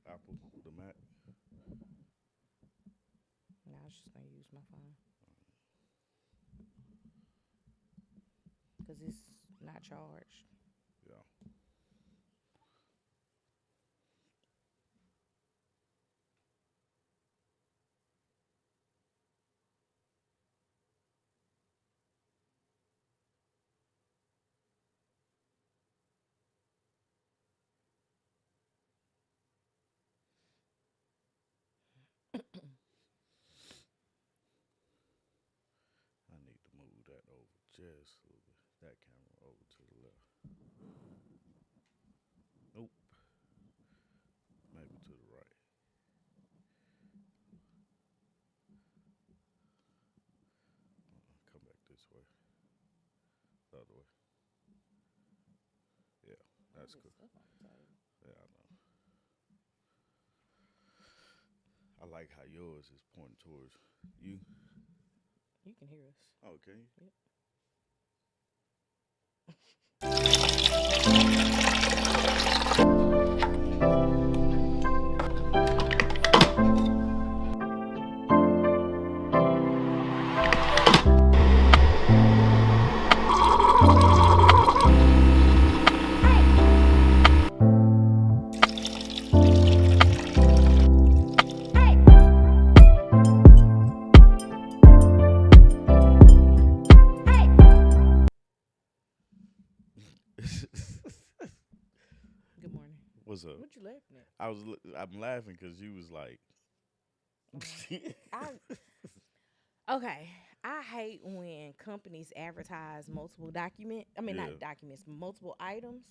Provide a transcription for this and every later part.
Apple, the Mac. No, I was just gonna use my phone because it's not charged. Yeah. I need to move that over just a little bit. That camera over to the left. Nope. Maybe to the right. Come back this way. The other way. Yeah, All that's this good. stuff on the table. Yeah, I know. I like how yours is pointing towards you. You can hear us. Okay. Yep. Good morning. What's up? What you laughing at? I'm laughing because you was like, I okay. I hate when companies advertise multiple document. I mean, yeah, not documents, multiple items,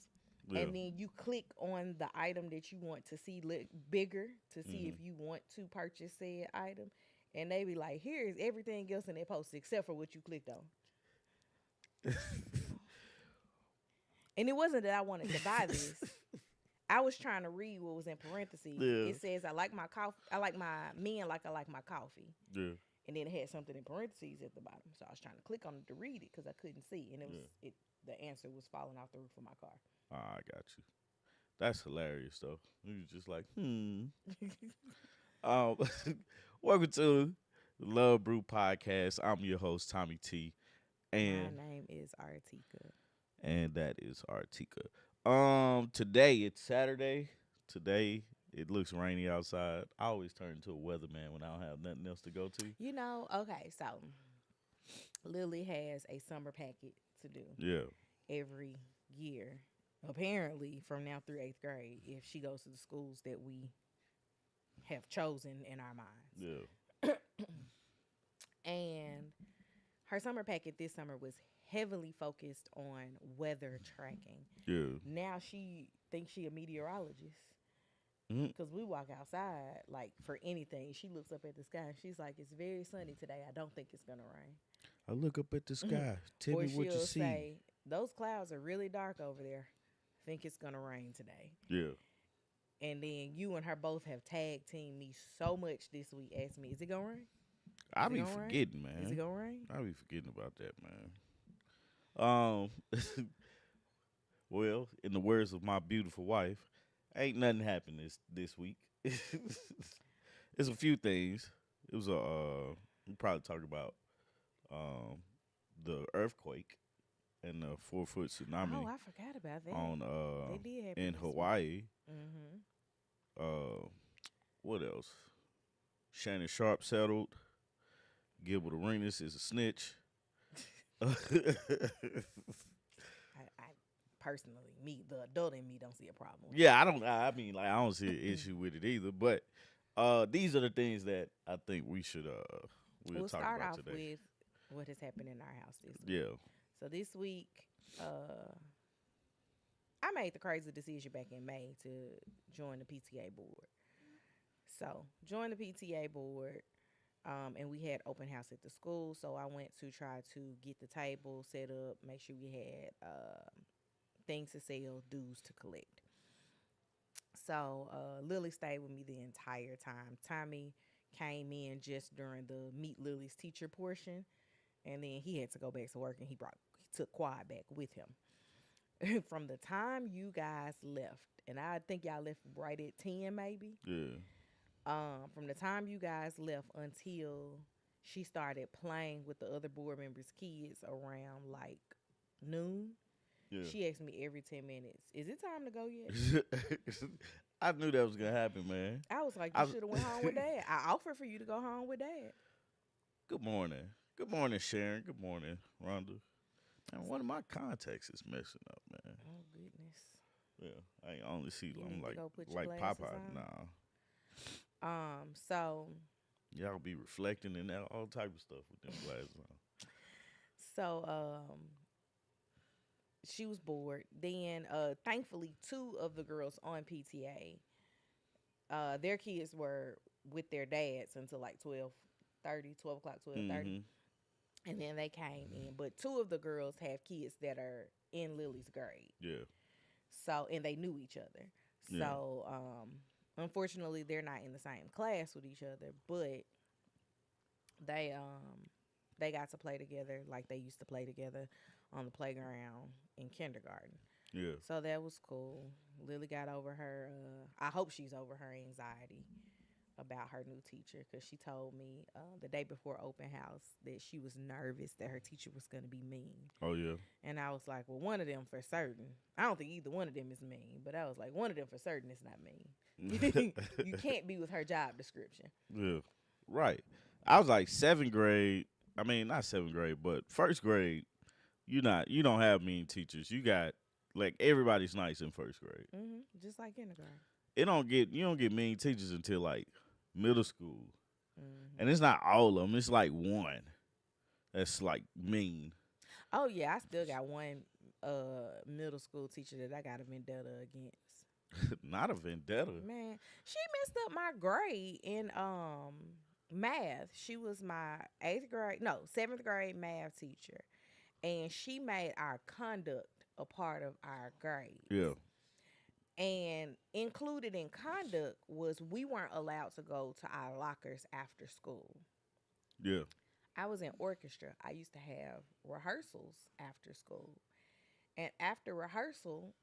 yeah, and then you click on the item that you want to see look bigger to see hmm if you want to purchase said item, and they be like, "Here's everything else in that post except for what you clicked on." And it wasn't that I wanted to buy this. I was trying to read what was in parentheses. yeah, It says, "I like my coffee. I like my men like I like my coffee." yeah, And then it had something in parentheses at the bottom. So I was trying to click on it to read it because I couldn't see, and it was yeah. it. The answer was falling off the roof of my car. I got you. That's hilarious though. You was just like, hmm. Um, welcome to the Love Brew podcast. I'm your host Tommy T, My and name is Artika. that is Artika. Today it's Saturday. Today it looks rainy outside. I always turn into a weatherman when I don't have nothing else to go to. Okay, so Lily has a summer packet to do Yeah, every year. Apparently, from now through eighth grade, if she goes to the schools that we have chosen in our minds. yeah, And her summer packet this summer was heavily focused on weather tracking. yeah. Now she thinks she a meteorologist Mhm. because we walk outside like for anything. She looks up at the sky and she's like, "It's very sunny today. I don't think it's gonna I look up at the rain." sky. Tell Or me what you she'll see. say, "Those clouds are really dark over there. I think it's gonna rain today." Yeah. And then you and her both have tag teamed me so much this week. Ask me, "Is it gonna rain? I Is it be gonna rain? forgetting, Is it man. gonna rain?" I be forgetting about that, man. Um, well, in the words of my beautiful wife, ain't nothing happened this week. It's a few things. It was a we probably talk about um the earthquake and the 4 foot Oh, tsunami I forgot about that. on They did happen in this week. Hawaii. Mm-hmm. Uh, what else? Shannon Sharpe settled. Gilbert Arenas is a snitch. I personally, me, the adult in me, don't see a problem with Yeah, I don't. I mean, like, I don't see an issue with it either. But these are the things that I think we'll We'll talk start about off today. with what has happened in our house this week. Yeah, So this week, I made the crazy decision back in May to join the PTA board. So join the PTA board, and we had open house at the school. So I went to try to get the table set up, make sure we had things to sell, dues to collect. So Lily stayed with me the entire time. Tommy came in just during the meet Lily's teacher portion, and then he had to go back to work, and he took Quad back with him. From the time you guys left, and I think y'all left right at 10 maybe. Yeah. From the time you guys left until she started playing with the other board members' kids around like noon, Yeah. she asked me every 10 minutes, "Is it time to go yet?" I knew that was gonna happen, man. I was like, "You I should have went home with dad. I offered for you to go home with dad." Good morning. Good morning, Sharon. Good morning, Rhonda. And one of my contacts is messing up, man. Oh goodness. Yeah, I only see. You I'm need to go put your like glasses Popeye. on. Nah, So y'all be reflecting and all type of stuff with them glasses on. so she was bored. Then thankfully two of the girls on PTA, their kids were with their dads until like 12:30, 12 o'clock, 12:30. Mm-hmm. And then they came in. But two of the girls have kids that are in Lily's grade. Yeah. So and they knew each other. Yeah. So unfortunately they're not in the same class with each other, but they they got to play together like they used to play together on the playground in kindergarten. Yeah. So that was cool. Lily got over her I hope she's over her anxiety about her new teacher, because she told me the day before open house that she was nervous that her teacher was going to be mean. Oh yeah. And I was like, well, one of them for certain. I don't think either one of them is mean, but I was like, one of them for certain is not mean. You can't be with her job description. Yeah. Right. I was like seventh grade. I mean, not seventh grade, but first grade. You don't have mean teachers. You got like everybody's nice in first grade. Just like kindergarten. You don't get mean teachers until like middle school, Mm-hmm. and it's not all of them. It's like one that's like mean. Oh yeah, I still got one middle school teacher that I got a vendetta against. Not a vendetta. Man, she messed up my grade in math. She was my 7th grade math teacher, and she made our conduct a part of our grade. Yeah. And included in conduct was we weren't allowed to go to our lockers after school. Yeah. I was in orchestra. I used to have rehearsals after school. And after rehearsal,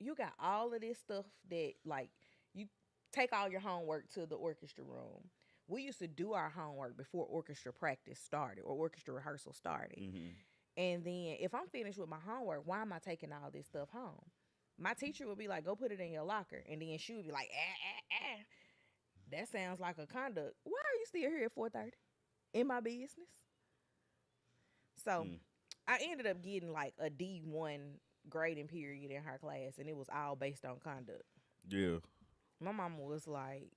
you got all of this stuff that, like, you take all your homework to the orchestra room. We used to do our homework before orchestra practice started or orchestra rehearsal started. Mm-hmm. And then if I'm finished with my homework, why am I taking all this stuff home? My teacher would be like, go put it in your locker. And then she would be like, that sounds like a conduct. Why are you still here at 4:30? In my business? So I ended up getting like a D1 grading period in her class, and it was all based on conduct. Yeah. My mama was like,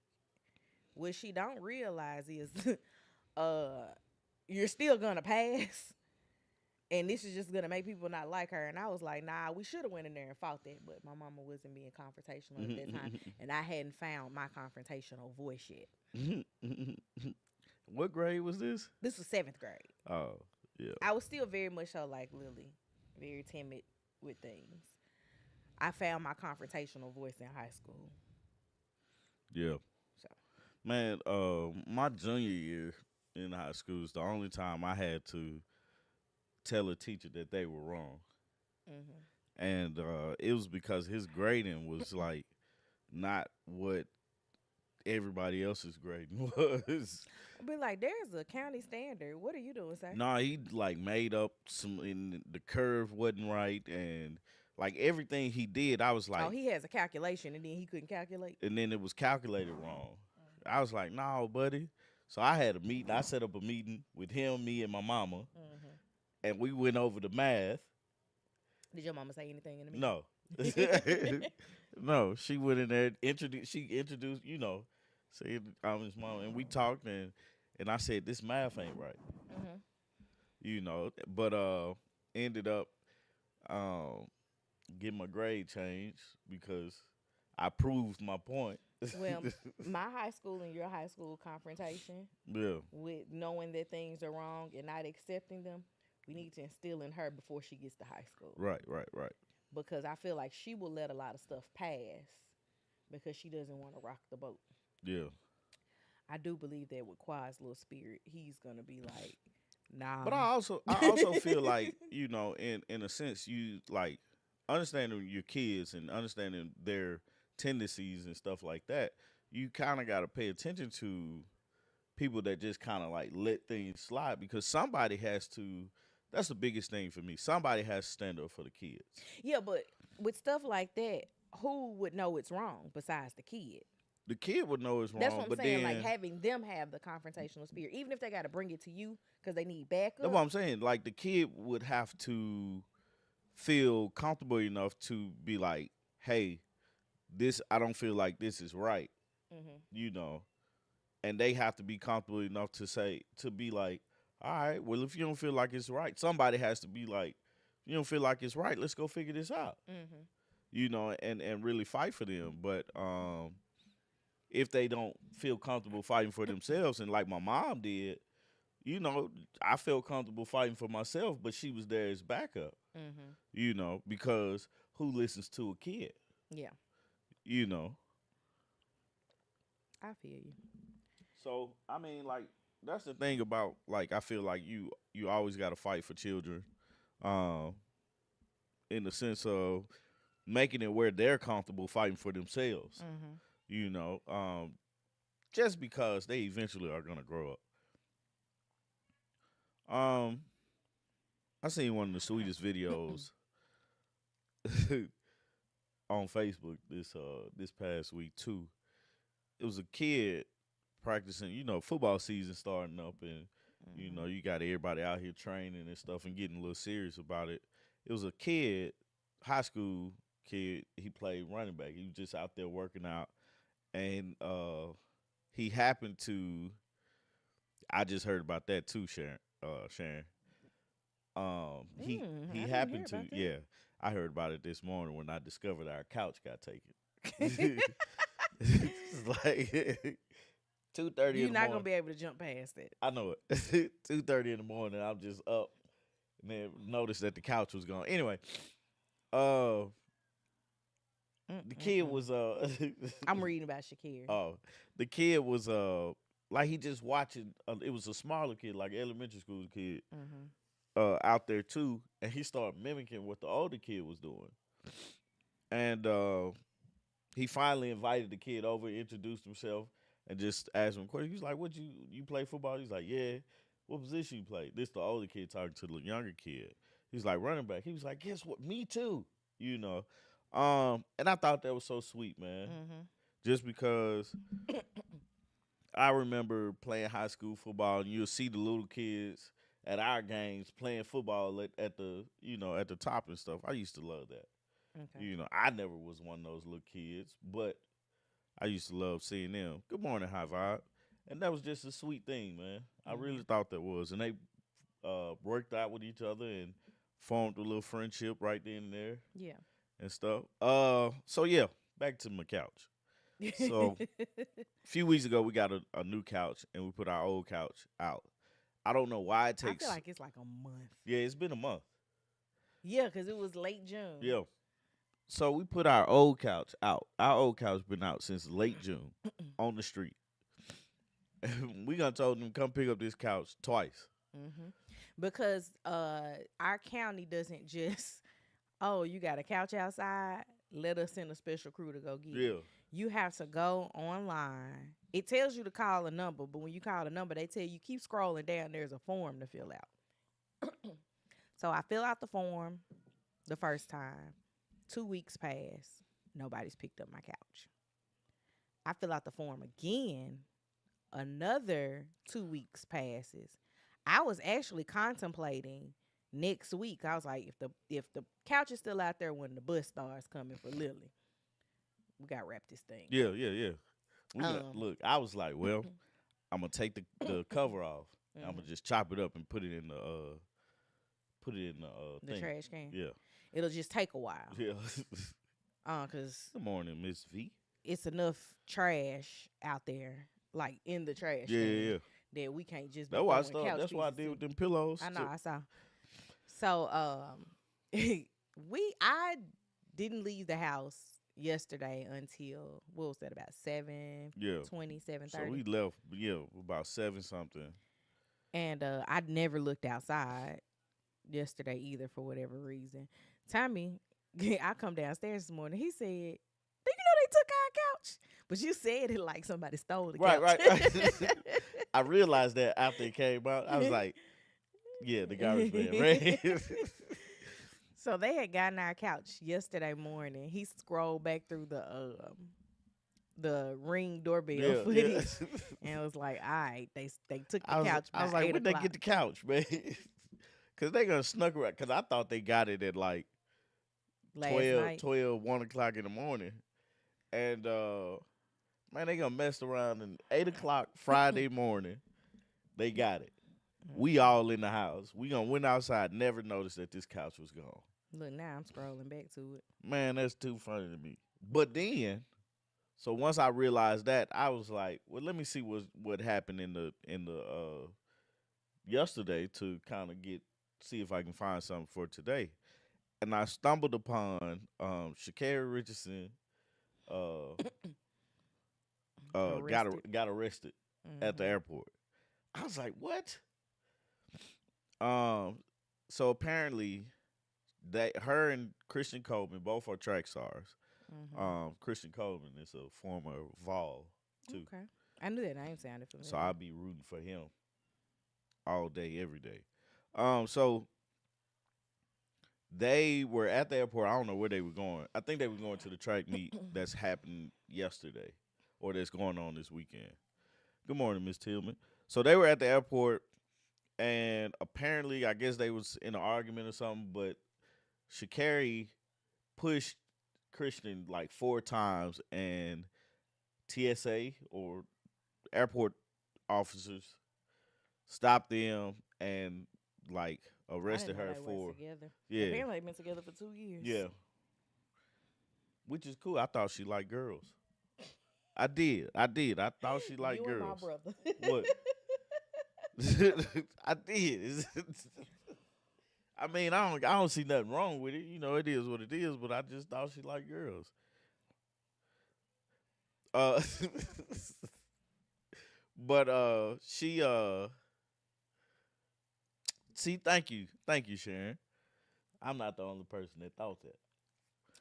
what she don't realize is you're still gonna pass. And this is just gonna make people not like her. And I was like, nah, we should have went in there and fought that. But my mama wasn't being confrontational at that time. And I hadn't found my confrontational voice yet. What grade was this? This was 7th grade. Oh, yeah. I was still very much so like Lily, very timid with things. I found my confrontational voice in high school. Yeah. So Man, my junior year in high school is the only time I had to tell a teacher that they were wrong. mm-hmm. And it was because his grading was like not what everybody else's grading was. I'll be like, there's a county standard. What are you doing, sir? No, he like made up some, and the curve wasn't right, and like everything he did, I was like, oh, he has a calculation, and then he couldn't calculate. and then it was calculated wrong. I was like, no, buddy. So I had a meeting. I set up a meeting with him, me, and my mama, and we went over the math. Did your mama say anything in the meeting? No. No, she went in there, introduced, said I'm his mom, and we talked, and I said, this math ain't right. But ended up getting my grade changed because I proved my point. Well, my high school and your high school confrontation, Yeah. with knowing that things are wrong and not accepting them, we need to instill in her before she gets to high school. Right. Because I feel like she will let a lot of stuff pass because she doesn't want to rock the boat. Yeah. I do believe that with Quad's little spirit, he's gonna be like, nah. But I also feel like, in a sense, you like, understanding your kids and understanding their tendencies and stuff like that, you kind of got to pay attention to people that just kind of like let things slide because somebody has to. That's the biggest thing for me. Somebody has to stand up for the kids. Yeah, but with stuff like that, who would know it's wrong besides the kid? The kid would know it's That's wrong, what I'm but saying. Like then having them have the confrontational spirit, even if they got to bring it to you because they need that's backup. what I'm saying. Like the kid would have to feel comfortable enough to be like, "Hey, this I don't feel like this is right," Hmm. you know, and they have to be comfortable enough to say to be like, "All right, well, if you don't feel like it's right, somebody has to be like, you don't feel like it's right. Let's go figure this out," Hmm. you know, and really fight for them. But if they don't feel comfortable fighting for themselves, and like my mom did, you know, I felt comfortable fighting for myself, but she was there as backup, Hmm. you know, because who listens to a kid, Yeah, you know? I feel you. So I mean, like that's the thing about like I feel like you always got to fight for children, um, in the sense of making it where they're comfortable fighting for themselves, Hmm. you know, just because they eventually are gonna grow up. I seen one of the sweetest videos on Facebook this past week too. It was a kid practicing, you know, football season starting up, and you know Hmm. you got everybody out here training and stuff and getting a little serious about it. It was a kid, high school kid. He played running back. He was just out there working out, and he happened to. I just heard about that too, Sharon. Sharon. He I didn't hear happened to about that. yeah. I heard about it this morning when I discovered our couch got taken. It's like 2:30 in You're the not gonna morning. be able to jump past it. I know it. 2:30 in the morning. I'm just up and then noticed that the couch was gone. Anyway, uh, the kid Mm-mm-mm. was I'm reading about Sha'Carri. oh, the kid was like he just watching. It was a smaller kid, like elementary school kid, Hmm. out there too, and he started mimicking what the older kid was doing, and he finally invited the kid over, introduced himself, and just asked him a question. He was like, "What you play football?" He's like, "Yeah." What position you play? This the older kid talking to the younger kid. He's like running back. He was like, "Guess what? Me too." You know, and I thought that was so sweet, man. Hmm. Just because I remember playing high school football, and you'll see the little kids at our games playing football at the at the top and stuff. I used to love that. Okay. You know, I never was one of those little kids, but I used to love seeing them. Good morning, high vibe, and that was just a sweet thing, man. I really Hmm. thought that was, and they worked out with each other and formed a little friendship right then and there Yeah. and stuff. So yeah, back to my couch. So a few weeks ago, we got a new couch, and we put our old couch out. I don't know why it I feel takes. like it's like a month. Yeah, it's been a month. Yeah, because it was late June. Yeah. So we put our old couch out. Our old couch been out since late June on the street. We gonna told them come pick up this couch twice. Hmm. Because our county doesn't just, oh, you got a couch outside, let us send a special crew to go get it. Yeah. You have to go online. It tells you to call a number, but when you call the number, they tell you keep scrolling down. There's a form to fill out. So I fill out the form the first time. 2 weeks pass. Nobody's picked up my couch. I fill out the form again. Another 2 weeks passes. I was actually contemplating next week. I was like, if the couch is still out there when the bus starts coming for Lily, we gotta wrap this thing Yeah, up. yeah, yeah. We got Um, look. I was like, well, I'm gonna take the cover off. I'm gonna mhm, just chop it up and put it in the the thing. trash can. Yeah, It'll just take a while. yeah. Cause Good morning, Miss V. it's enough trash out there, like in the trash Yeah, yeah, can, yeah. that we can't just be That's why I throwing started. couch That's why I pieces did to. with them pillows. I know, I saw. So I didn't leave the house yesterday until what was that, about Yeah. 7:20, So 7:30. we left. Yeah, about seven something. And I'd never looked outside yesterday either for whatever reason. Tommy I come downstairs this morning. He said, "Do you know they took our couch?" But you said it like somebody stole the Right, couch. right. I realized that after it came out. I was like, yeah, the garbage man, right? So they had gotten our couch yesterday morning. He scrolled back through the Ring doorbell Yeah, yeah. footage and was like, "All right, they took the I was couch I by was like, eight where'd they o'clock." get the couch, man? Cause they gonna snuck around. Cause I thought they got it at like Last night. 1 o'clock in the morning. And man, they gonna mess around and 8 o'clock Friday morning, they got it. We Mhm. all in the house. We gonna went outside, never noticed that this couch was gone. Look, now I'm scrolling back to it. Man, that's too funny to me. But then, so once I realized that, I was like, well, let me see what happened in the yesterday to kind of see if I can find something for today. And I stumbled upon Sha'Carri Richardson uh Arrested. got arrested at the Hmm. airport. I was like, what? Um, so apparently her and Christian Coleman both are track stars. Hmm. Christian Coleman is a former Vol too, Okay. I knew that name sounded so familiar. I'll be rooting for him all day, every day. So they were at the airport. I don't know where they were going. I think they were going to the track meet that's happened yesterday, or that's going on this weekend. Good morning, Miss Tillman. So they were at the airport, and apparently, I guess they was in an argument or something. But Sha'Carri pushed Christian like 4 times, and TSA or airport officers stopped them and like I didn't arrested know her they was for together. yeah, Apparently, they've been together for 2 years. yeah, which is cool. I thought she liked girls. I did. I thought she liked You and my girls. brother. What? I did. I mean, I don't see nothing wrong with it. You know, it is what it is. But I just thought she liked girls. Uh, but she see, thank you, Sharon. I'm not the only person that thought that.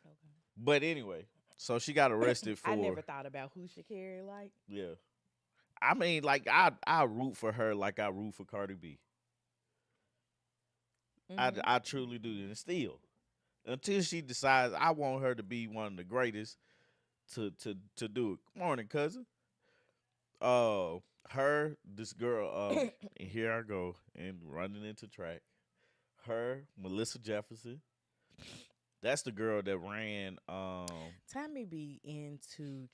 Okay. But anyway, so she got arrested I for never thought about who Sha'Carri like. yeah. I mean, like I root for her like I root for Cardi B. Hmm. I truly do, and still until she decides I want her to be one of the greatest to do it. Good morning, cousin. Her this girl and here I go and running into track. Her Melissa Jefferson. That's the girl that ran. Tommy be into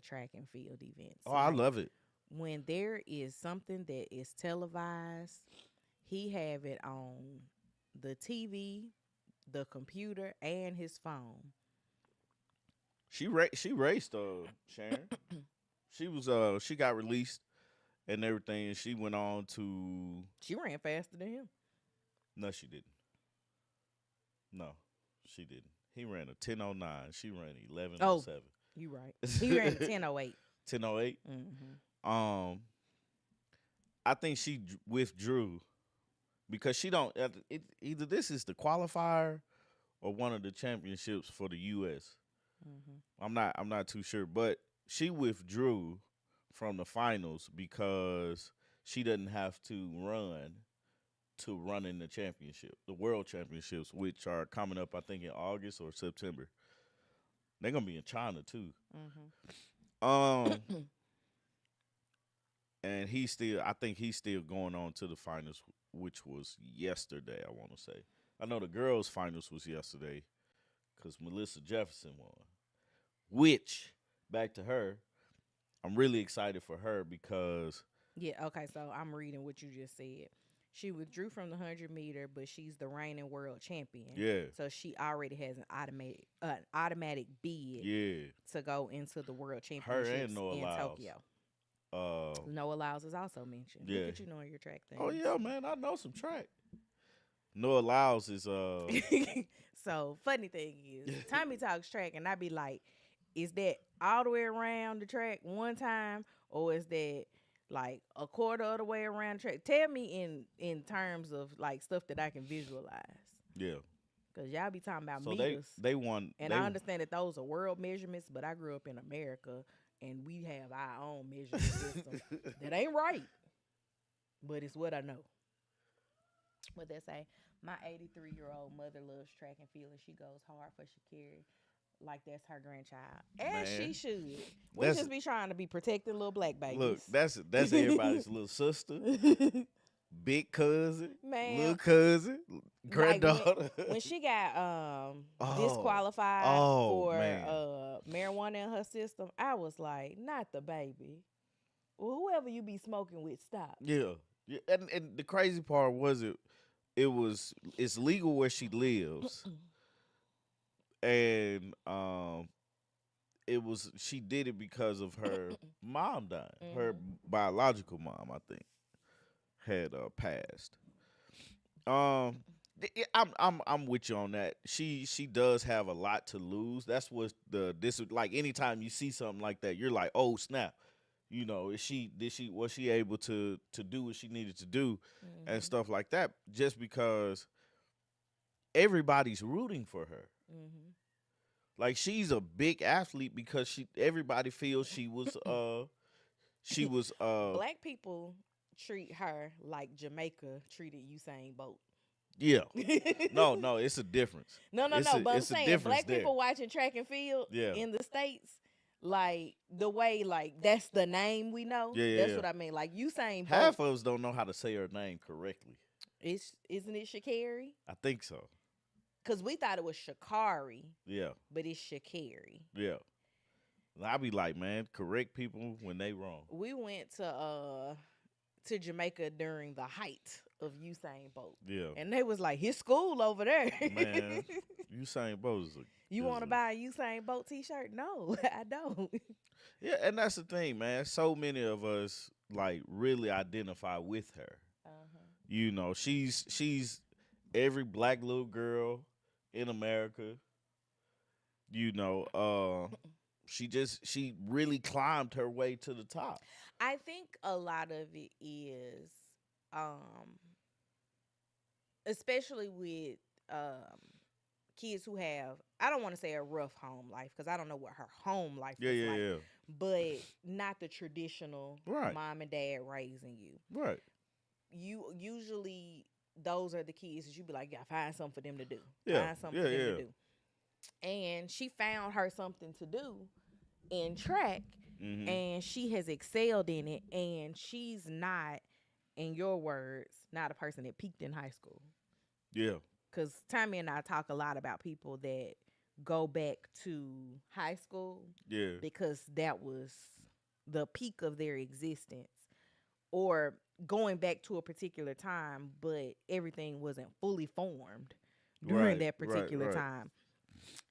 track and field events. Oh, I Like love it. when there is something that is televised, he have it on the TV, the computer, and his phone. She raced Sharon. She got released and everything, and she went on to She ran faster than him. no, she didn't. No, she didn't. He ran a 10:09. She ran Oh, 11:07. you right. He ran 10:08. 10:08. Mm-hmm. Um, I think she withdrew because she don't. Either this is the qualifier or one of the championships for the U.S. Mm-hmm. I'm not too sure, but she withdrew from the finals because she doesn't have to run in the championship, the world championships, which are coming up, I think, in August or September. They're gonna be in China too. Um, Mm-hmm. and I think he's still going on to the finals, which was yesterday. I want to say. I know the girls' finals was yesterday because Melissa Jefferson won. Which, back to her, I'm really excited for her because Yeah, okay, so I'm reading what you just said. She withdrew from the 100 meter, but she's the reigning world champion. yeah, So she already has an automatic bid yeah, to go into the world her and championships Noah in Lyles. Tokyo. Uh, Noah Lyles is also mentioned. Look yeah. at you knowing your track Oh things. yeah, man, I know some track. Noah Lyles is So funny thing is, Tommy talks track, and I be like, is that all the way around the track one time, or is that like a quarter of the way around the track? Tell me in terms of like stuff that I can visualize. yeah. Cause y'all be talking about So meters, they won. and I understand that those are world measurements, but I grew up in America, and we have our own measurement system that ain't right, but it's what I know. What they say, my 83-year-old mother loves track and field, and she goes hard for Sha'Carri like that's her grandchild, as she Man, should. We that's just be trying to be protecting little black look. babies. That's everybody's little sister, big cousin, little Man, cousin, like granddaughter. when she got Oh, disqualified oh for man, marijuana in her system, I was like, not the baby. Well, whoever you be smoking with, stop. yeah, yeah. And the crazy part was it's legal where she lives, and it was she did it because of her mom dying. Her Hmm. biological mom, I think, had passed. Um, I'm with you on that. She does have a lot to lose. That's what this like. Anytime you see something like that, you're like, oh snap. You know, was she able to do what she needed to do and Hmm. stuff like that? Just because everybody's rooting for her. Hmm. Like she's a big athlete because everybody feels she was Black people treat her like Jamaica treated Usain Bolt. yeah. No, it's a difference. No, no, It's no. a But I'm it's a saying difference black there. people watching track and field Yeah. in the States, like the way like that's the name we know. Yeah, yeah, That's yeah. what I mean. Like Usain Bolt, Half of us don't know how to say her name correctly. it's isn't it Sha'Carri? I think so. Because we thought it was Sha'Carri, Yeah. but it's Sha'Carri. Yeah. I be like, man, correct people when they wrong. We went to Jamaica during the height of Usain Bolt. Yeah. And they was like, his school over there. Man, Usain Bolt You want to buy a Usain Bolt t-shirt? No, I don't. yeah, and that's the thing, man. So many of us like really identify with her. Uh-huh. You know, she's every black little girl in America. You know, she really climbed her way to the top. I think a lot of it is, um, especially with um, kids who have, I don't want to say a rough home life because I don't know what her home life Yeah, was yeah, like, yeah. but not the traditional Right. mom and dad raising you. Right. You usually those are the kids that you be like, yeah, find something for them to do. Yeah. Find something Yeah, for them yeah. to do. And she found her something to do in track, Mhm. and she has excelled in it. And she's not, in your words, not a person that peaked in high school. Yeah. Because Tommy and I talk a lot about people that go back to high school Yeah. because that was the peak of their existence, or going back to a particular time, but everything wasn't fully formed during Right. that Right. particular Right. time.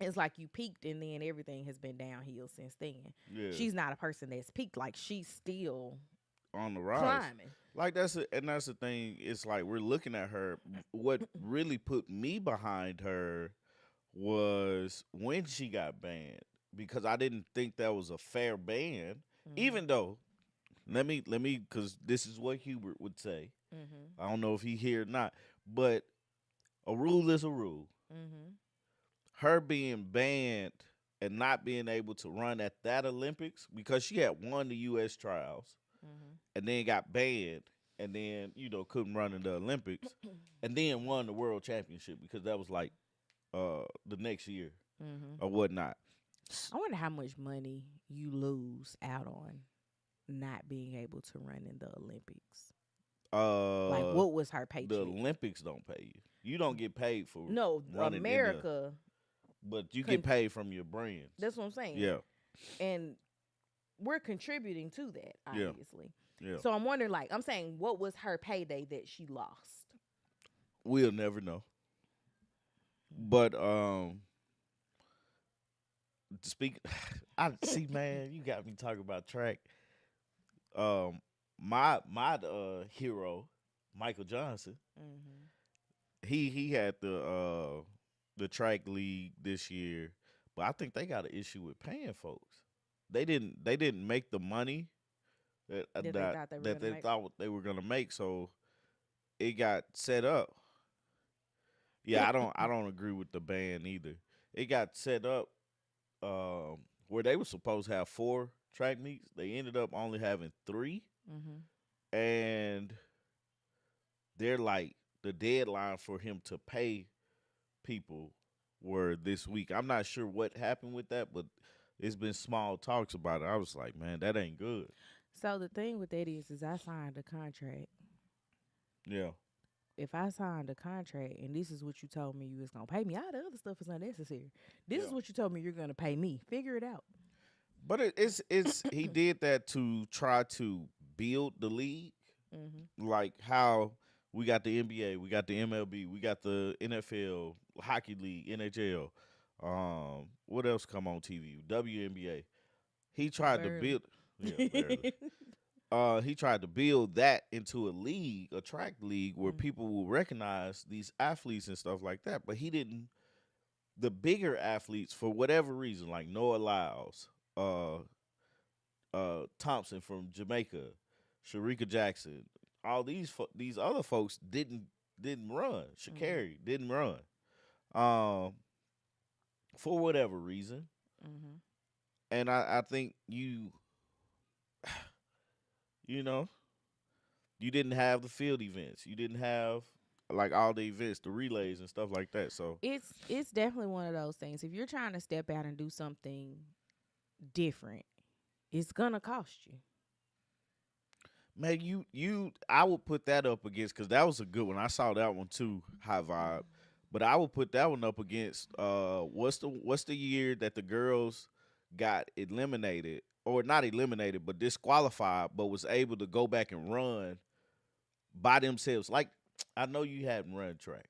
It's like you peaked and then everything has been downhill since then. Yeah. She's not a person that's peaked. Like she's still On the rise. climbing. Like and that's the thing. It's like we're looking at her. What really put me behind her was when she got banned because I didn't think that was a fair ban. Mm-hmm. Even though, because this is what Hubert would say. Mm-hmm. I don't know if he here or not, but a rule is a rule. Mm-hmm. Her being banned and not being able to run at that Olympics because she had won the U.S. trials Mm-hmm. and then got banned and then couldn't run in the Olympics and then won the world championship because that was like the next year Mm-hmm. or whatnot. I wonder how much money you lose out on not being able to run in the Olympics. Like, what was her The paycheck? Olympics don't pay you. You don't get paid for No, running America. but you get paid from your brands. That's what I'm saying. Yeah, And we're contributing to that, Yeah. obviously. yeah. So I'm wondering, like, I'm saying, what was her payday that she lost? We'll never know. But speak. I see, man. You got me talking about track. My hero, Michael Johnson. Mm-hmm. He had the track league this year, but I think they got an issue with paying folks. They didn't make the money that That they thought they were that gonna they make. thought they were gonna make, so it got set up. Yeah, I don't agree with the ban either. It got set up where they were supposed to have 4 track meets. They ended up only having 3, Mm-hmm. and they're like the deadline for him to pay people were this week. I'm not sure what happened with that, but it's been small talks about it. I was like, man, that ain't good. So the thing with that is I signed a contract. Yeah. If I signed a contract and this is what you told me you was gonna pay me, all the other stuff is unnecessary. This is Yeah. what you told me you're gonna pay me. Figure it out. But it's he did that to try to build the league, Mm-hmm. like how we got the NBA, we got the MLB, we got the NFL, hockey league, NHL. What else come on TV? WNBA. He tried to Barely. build, yeah, barely. He tried to build that into a league, a track league, where Mm. people will recognize these athletes and stuff like that. But he didn't. The bigger athletes, for whatever reason, like Noah Lyles, uh, Thompson from Jamaica, Sharika Jackson, all these other folks didn't run. Mm-hmm. Sha'Carri didn't run. Um, for whatever reason, Mm-hmm. and I think you know you didn't have the field events. You didn't have like all the events, the relays and stuff like that. So It's definitely one of those things. If you're trying to step out and do something different, it's gonna cost you. man, I would put that up against because that was a good one. I saw that one too, high vibe. But I would put that one up against what's the year that the girls got eliminated or not eliminated but disqualified, but was able to go back and run by themselves. Like I know you hadn't run track,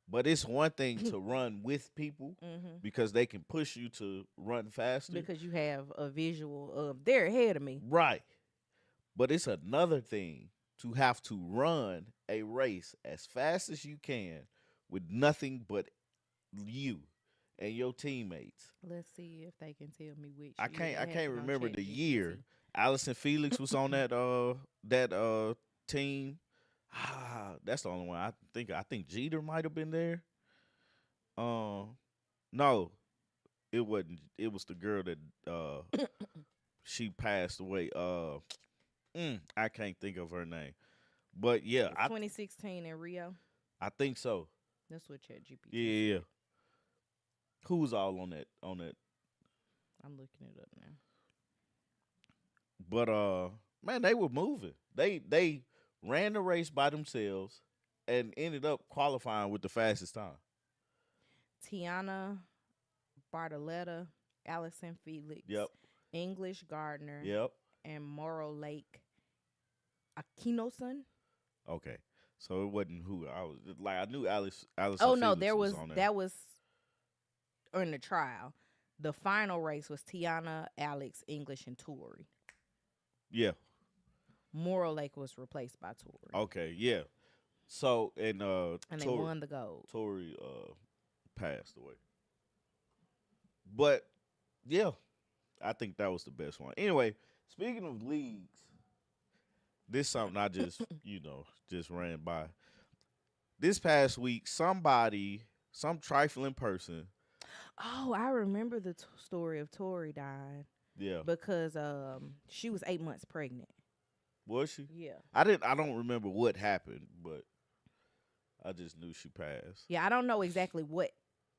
but it's one thing to run with people Mm-hmm. because they can push you to run faster. Because you have a visual of they're ahead of me. Right. But it's another thing to have to run a race as fast as you can with nothing but you and your teammates. Let's see if they can tell me which I year can't I that can't happened on remember Chat the GPT. year. Allison Felix was on that team. That's the only one I think Jeter might have been there. No, it wasn't. It was the girl that she passed away. I can't think of her name. But yeah, It's 2016 in Rio. I think so. That's what Chat Yeah, GPT yeah, yeah. said. Who was all on that? I'm looking it up now. But man, they were moving. They ran the race by themselves and ended up qualifying with the fastest time. Tiana Bartoletta, Allison Felix, Yep. English Gardner, Yep. and Morrow Lake Akinoson. Okay. So it wasn't who I was like. I knew Allison Oh no, Felix there was was on there. that was in the trial. The final race was Tiana, Alex, English, and Tori. Yeah. Morrow Lake was replaced by Tori, Okay. Yeah. So and and they Tori won the gold. Tori passed away. But yeah, I think that was the best one. Anyway, speaking of leagues, this something I just just ran by. This past week, some trifling person, Oh, I remember the story of Tori dying yeah, because she was 8 months pregnant. was she? Yeah. I don't remember what happened, but I just knew she passed. Yeah, I don't know exactly what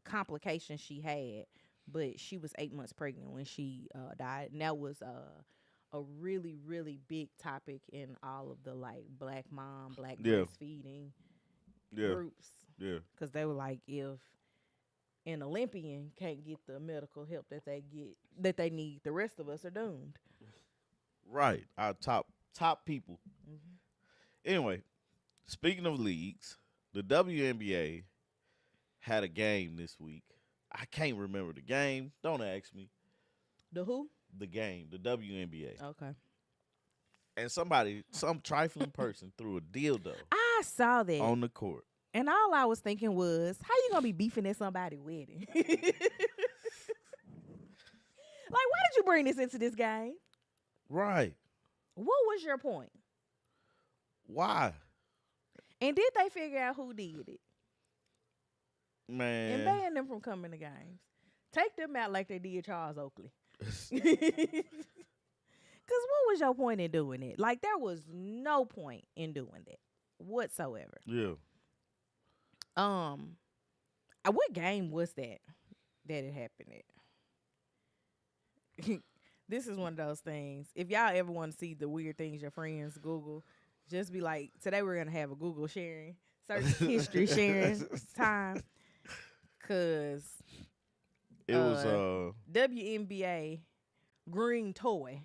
complications she had, but she was 8 months pregnant when she died, and that was a really really big topic in all of the like black mom, black Yeah, breastfeeding yeah, groups yeah. because they were like, if an Olympian can't get the medical help that they need, the rest of us are doomed. Right. Our top people. Hmm. Anyway, speaking of leagues, the WNBA had a game this week. I can't remember the game. Don't ask me. The who? The game, the WNBA. Okay. And some trifling person threw a dildo I saw that. on the court. And all I was thinking was, how you gonna be beefing at somebody's wedding? Like, why did you bring this into this game? Right. What was your point? Why? And did they figure out who did it? and Man. ban them from coming to games. Take them out like they did Charles Oakley. Cause what was your point in doing it? Like there was no point in doing that whatsoever. Yeah. What game was that it happened at? This is one of those things. If y'all ever want to see the weird things your friends Google, just be like, today we're gonna have a Google sharing, search history sharing time, cause It was WNBA green toy.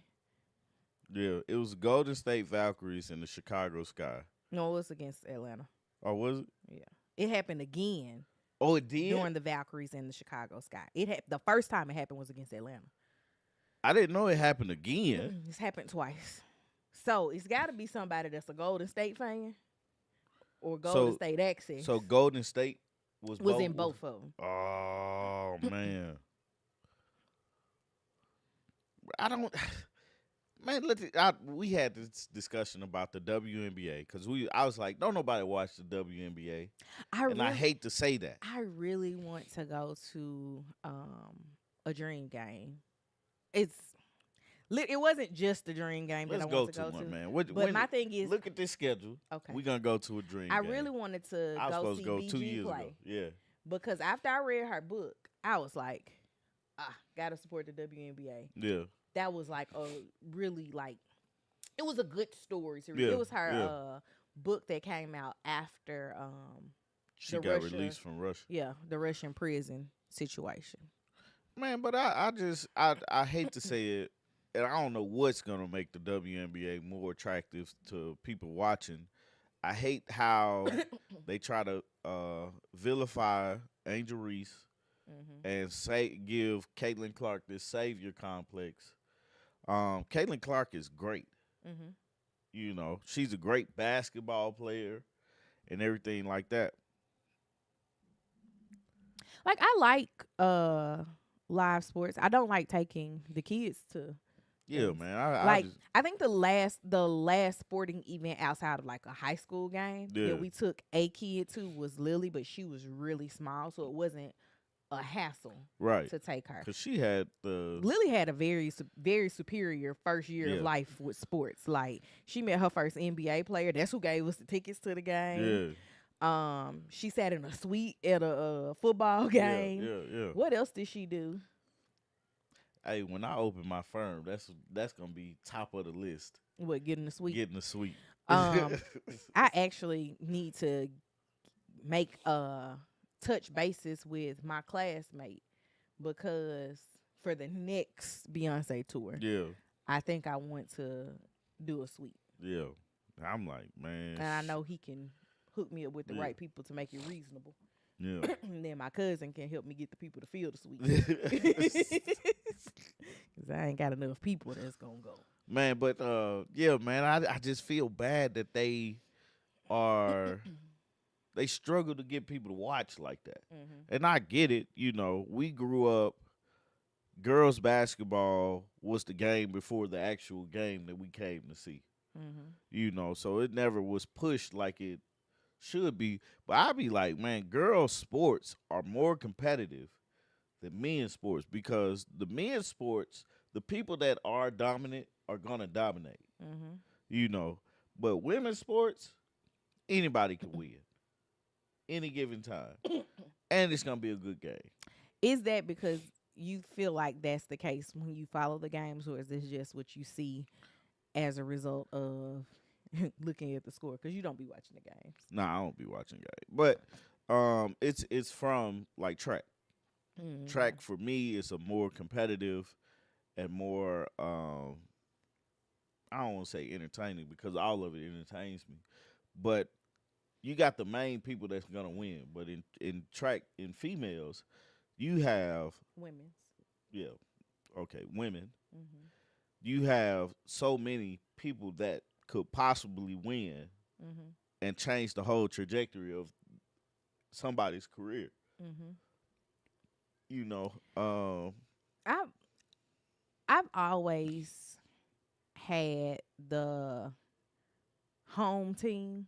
yeah, it was Golden State Valkyries and the Chicago Sky. No, it was against Atlanta. Or was it? Yeah, it happened again Oh, it did? during the Valkyries and the Chicago Sky. The first time it happened was against Atlanta. I didn't know it happened again. It's happened twice. So it's got to be somebody that's a Golden State fan or Golden State access. So Golden State was in both of them. Oh man, I don't. Man, we had this discussion about the WNBA because I was like, don't nobody watch the WNBA, I hate to say that. I really want to go to a dream game. It wasn't just a dream game that I want to go to. Man. But my thing is, look at this schedule. Okay, we're gonna go to a dream. I game. really wanted to go see BG 2 years play. ago. Yeah, because after I read her book, I was like, gotta support the WNBA. Yeah, that was like a really it was a good story to read. Yeah, It was her book that came out after she got released from Russia. Yeah, the Russian prison situation. Man, but I hate to say it, and I don't know what's gonna make the WNBA more attractive to people watching. I hate how they try to vilify Angel Reese and give Caitlin Clark this savior complex. Caitlin Clark is great. You know, she's a great basketball player and everything like that. Like I like live sports. I don't like taking the kids to. Yeah, man. I think the last sporting event outside of like a high school game that we took a kid to was Lily, but she was really small, so it wasn't a hassle to take her. Because Lily had a very very superior first year of life with sports. Like she met her first NBA player. That's who gave us the tickets to the game. Yeah. She sat in a suite at a football game. Yeah. What else did she do? Hey, when I open my firm, that's gonna be top of the list. What, getting a suite? Getting a suite. I actually need to make touch bases with my classmate because for the next Beyonce tour, I think I want to do a suite. Yeah, I'm like, man, and I know he can hook me up with the right people to make it reasonable. Yeah, and then my cousin can help me get the people to fill the suite. Cause I ain't got enough people that's gonna go. Man, but yeah, man, I just feel bad that they struggle to get people to watch like that. And I get it, you know, we grew up, girls basketball was the game before the actual game that we came to see. You know, so it never was pushed like it should be. But I be like, man, girls sports are more competitive than men's sports because the men's sports, the people that are dominant are gonna dominate. You know, but women's sports, anybody can win any given time, and it's gonna be a good game. Is that because you feel like that's the case when you follow the games, or is this just what you see as a result of looking at the score? Because you don't be watching the games. No, I don't be watching games, but it's from like track. Track for me is a more competitive and more I don't want to say entertaining because all of it entertains me, but you got the main people that's gonna win. But in track, in females, you have women's. Yeah, okay, women. You have so many people that could possibly win and change the whole trajectory of somebody's career. You know, I've always had the home team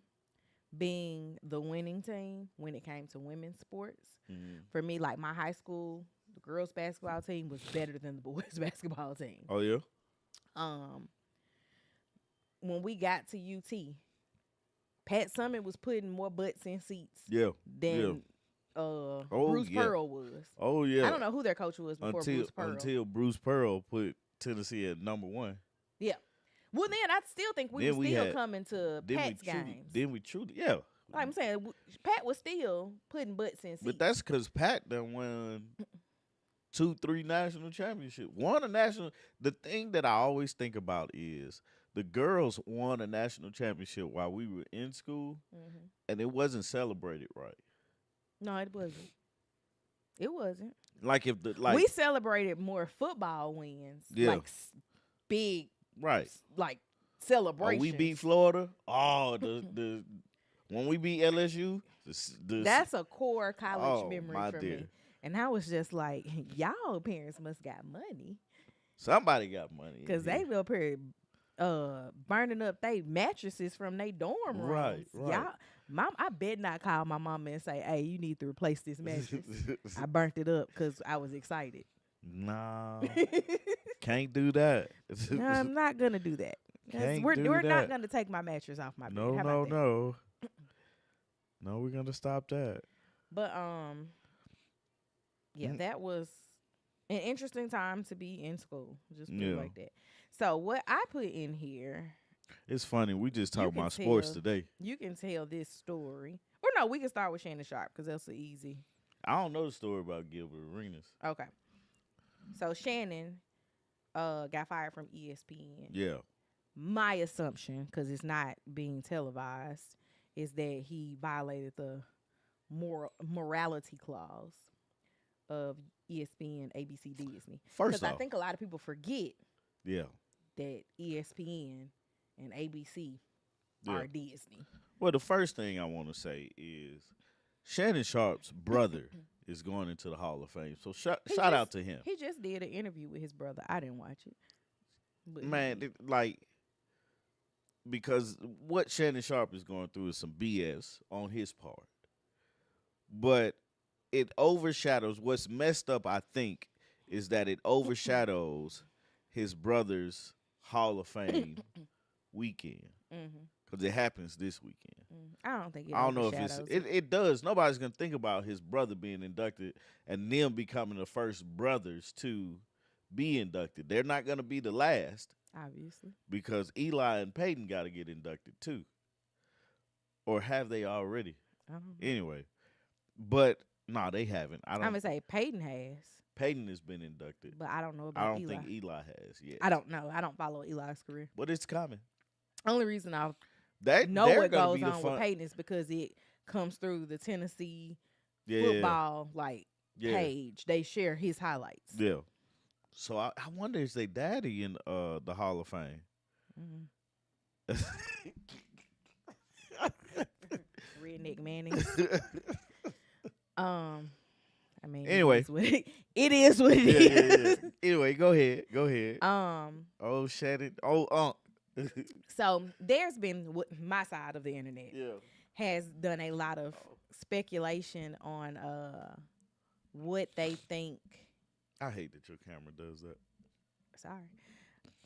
being the winning team when it came to women's sports. Mhm. For me, like my high school, the girls basketball team was better than the boys basketball team. Oh yeah. Um, when we got to UT, Pat Summitt was putting more butts in seats Yeah. Yeah. than Oh Bruce yeah. Pearl was. Oh yeah. I don't know who their coach was before Bruce Pearl. Until Bruce Pearl put Tennessee at number 1. Yeah. Well, then I still think we Then were we still had- coming to Pat's games. Then we truly, yeah. Like I'm saying, Pat was still putting butts in seats. But that's because Pat done won 2-3 national championships. Won a national. The thing that I always think about is the girls won a national championship while we were in school, and it wasn't celebrated right. No, it wasn't. It wasn't. Like if the We celebrated more football wins, Yeah. like big, right. like Oh, celebrations. we beat Florida. Oh, the when we beat LSU, That's a core college Oh, memory my for dear. me. And I was just like, y'all parents must got money somebody got money because in they here. up here burning up they mattresses from their dorm rooms. Right. Y'all, mom, I bet not call my mama and say, "Hey, you need to replace this mattress." I burnt it up because I was excited. Nah, can't do that. No, I'm not gonna do that. 'Cause Can't we're do not that. gonna take my mattress off my bed. No, How no, about that? no. No, we're gonna stop that. But yeah, Mm. that was an interesting time to be in school. Just put it Yeah. like that. So what I put in here, It's funny. We just You talking can about sports tell. today. you can tell this story. Or no, we can start with Shannon Sharpe because that's easy. I don't know the story about Gilbert Arenas. Okay. So Shannon got fired from ESPN. Yeah. My assumption, because it's not being televised, is that he violated the morality clause of ESPN, ABC, Disney. First Because I off, think a lot of people forget yeah. that ESPN and ABC Yeah. are Disney. Well, the first thing I want to say is Shannon Sharpe's brother is going into the Hall of Fame. So shout out to him. He just did an interview with his brother. I didn't watch it. But Man, because what Shannon Sharpe is going through is some BS on his part. But it overshadows what's messed up, I think, is that it overshadows his brother's Hall of Fame weekend. Because it happens this weekend. I don't think it I don't know if it's overshadows it does. Nobody's gonna think about his brother being inducted and them becoming the first brothers to be inducted. They're not gonna be the last obviously. because Eli and Peyton got to get inducted too, or have they already? I don't know. Anyway, but no, they haven't. I'm gonna say Peyton has, Peyton has been inducted. but I don't know about I don't Eli. think Eli has yet. I don't know. I don't follow Eli's career. But it's coming. Only reason I That know they're what gonna goes be the on fun. with Peyton is because it comes through the Tennessee Yeah, football yeah, page. They share his highlights. yeah. So I wonder is they daddy in the Hall of Fame? Mhm. Redneck Manning. I mean, Anyway. it is what it is. yeah. Anyway, go ahead. Go ahead. Um, Oh, Shannon. Oh, so there's been my side of the internet yeah. has done a lot of speculation on what they think. I hate that your camera does that. Sorry,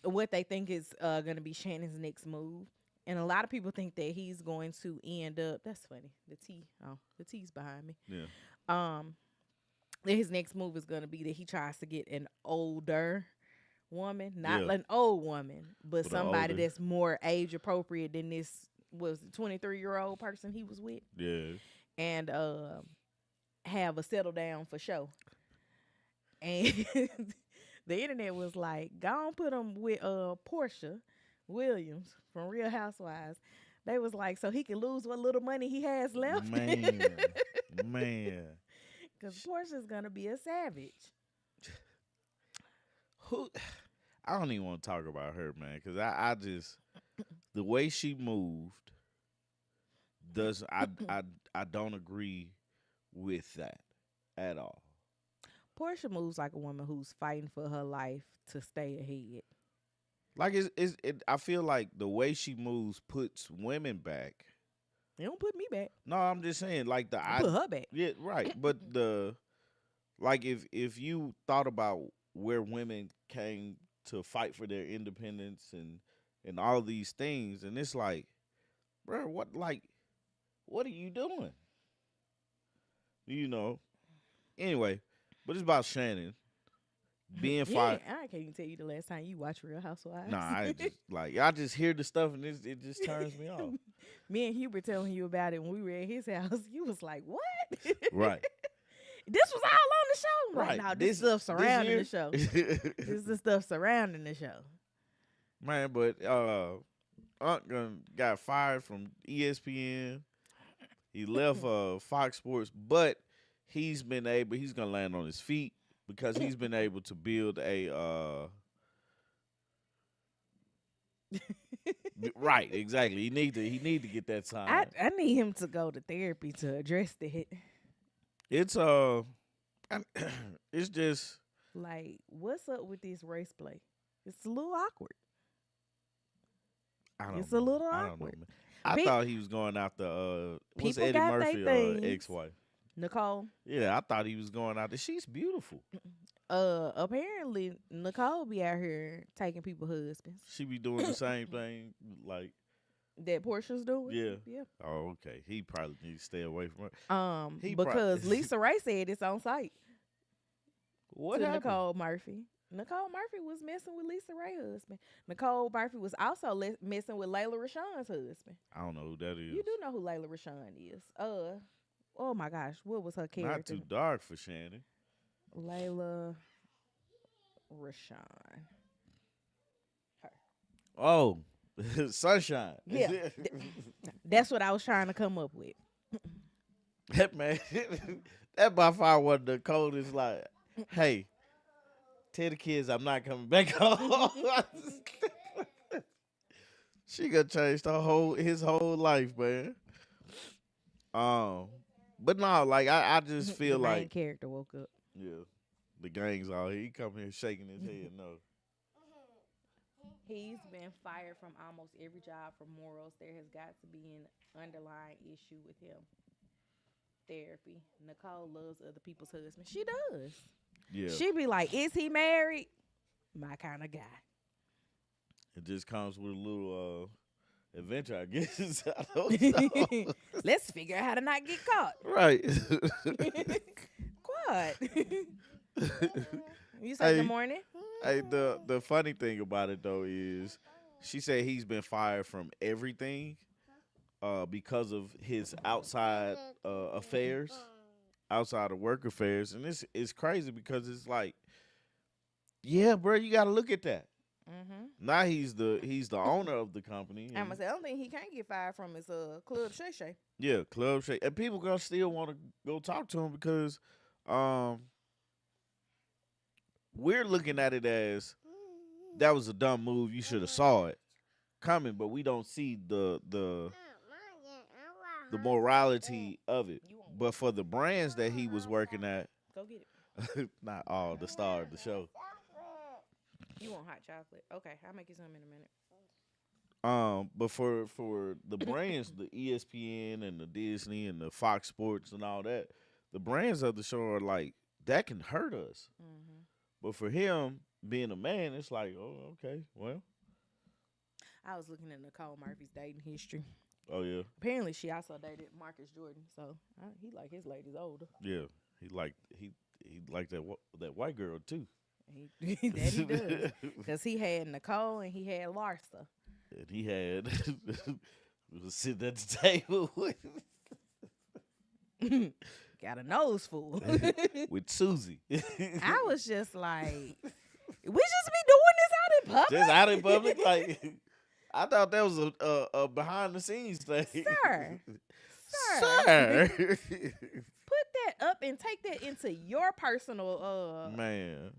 what they think is going to be Shannon's next move, and a lot of people think that he's going to end up. That's funny. The T's behind me. Yeah. That his next move is going to be that he tries to get an older woman, not Yeah. an old woman, but But a somebody older. that's more age appropriate than this was 23-year-old person he was with, Yeah. and have a settle down for show. And the internet was like, go on put him with Portia Williams from Real Housewives. They was like, so he can lose what little money he has left. Man. Because Portia's going to be a savage. Who? I don't even want to talk about her, man, because I just the way she moved does I don't agree with that at all. Portia moves like a woman who's fighting for her life to stay ahead. Like I feel like the way she moves puts women back They don't put me back. No, I'm just saying, like They put her back. yeah, right. But like if you thought about where women came to fight for their independence and all these things, and it's like, bro, what are you doing? You know. Anyway, but it's about Shannon being Yeah, fired. I can't even tell you the last time you watched Real Housewives. Nah, I just like I just hear the stuff and it just turns me off. Me and Hubert telling you about it when we were at his house. You was like, "What?" Right. This was all on the show. I'm Right. like, no, this stuff surrounding the show. this This is the stuff surrounding the show. Man, but got fired from ESPN. He left Fox Sports, but he's gonna land on his feet because he's been able to build a right, exactly. He need to get that signed. I need him to go to therapy to address that. It's it's just Like, what's up with this race play? It's a little awkward. I don't It's know. a little I don't know, awkward. man. I thought he was going after what's People Eddie got they Murphy things. ex-wife. Nicole. Yeah, I thought he was going after. She's beautiful. Apparently Nicole be out here taking people's husbands. She be doing the same thing, like That Portia's doing. yeah. Yeah. Oh, okay. He probably needs to stay away from her. Because Lisa Ray said it's on site. What to happened? Nicole Murphy. Nicole Murphy was messing with Lisa Ray's husband. Nicole Murphy was also messing with Layla Rashawn's husband. I don't know who that is. You do know who Layla Rashawn is. Oh my gosh, what was her character? Not too dark for Shannon. Layla Rashawn. Her. Oh, Sunshine. Yeah. That's what I was trying to come up with. That man, that by far one of the coldest. Like, hey, tell the kids I'm not coming back home. She gonna change his whole life, man. But no, like I just feel the main like character woke up. yeah, the gang's all here. He come here shaking his head. No, He's been fired from almost every job for morals. There has got to be an underlying issue with him. Therapy. Nicole loves other people's husbands. She does. yeah, She be like, "Is he married?" My kind of guy. it just comes with a little adventure, I guess. I don't know. Let's figure out how to not get caught. Right. Quad. You say Hey. good morning? Hey, the funny thing about it though is, she said he's been fired from everything, because of his outside affairs, outside of work affairs, and it's crazy because it's like, yeah, bro, you got to look at that. Mm-hmm. Now he's the owner of the company. I'm and- gonna say, the only thing he can't get fired from is Club Shay Shay. Yeah, Club Shake, and people gonna still want to go talk to him because, we're looking at it as that was a dumb move. You should have saw it coming, but we don't see the morality of it. You want But for the brands that he was working at, go get it. not all the star of the show. You want hot chocolate? Okay, I'll make you some in a minute. But for the brands, the ESPN and the Disney and the Fox Sports and all that, the brands of the show are like that can hurt us. Mm-hmm. But for him being a man, it's like, oh, okay, well, I was looking at Nicole Murphy's dating history. oh yeah, Apparently, she also dated Marcus Jordan, so he like his ladies older. yeah. He liked that white girl too. That he does, because he had Nicole and he had Larsa. And he had was sitting at the table Got a nose full. with Susie. I was just like, we just be doing this out in public. Just out in public, like I thought that was a behind the scenes thing. Sir. Sir. Put that up and take that into your personal Man,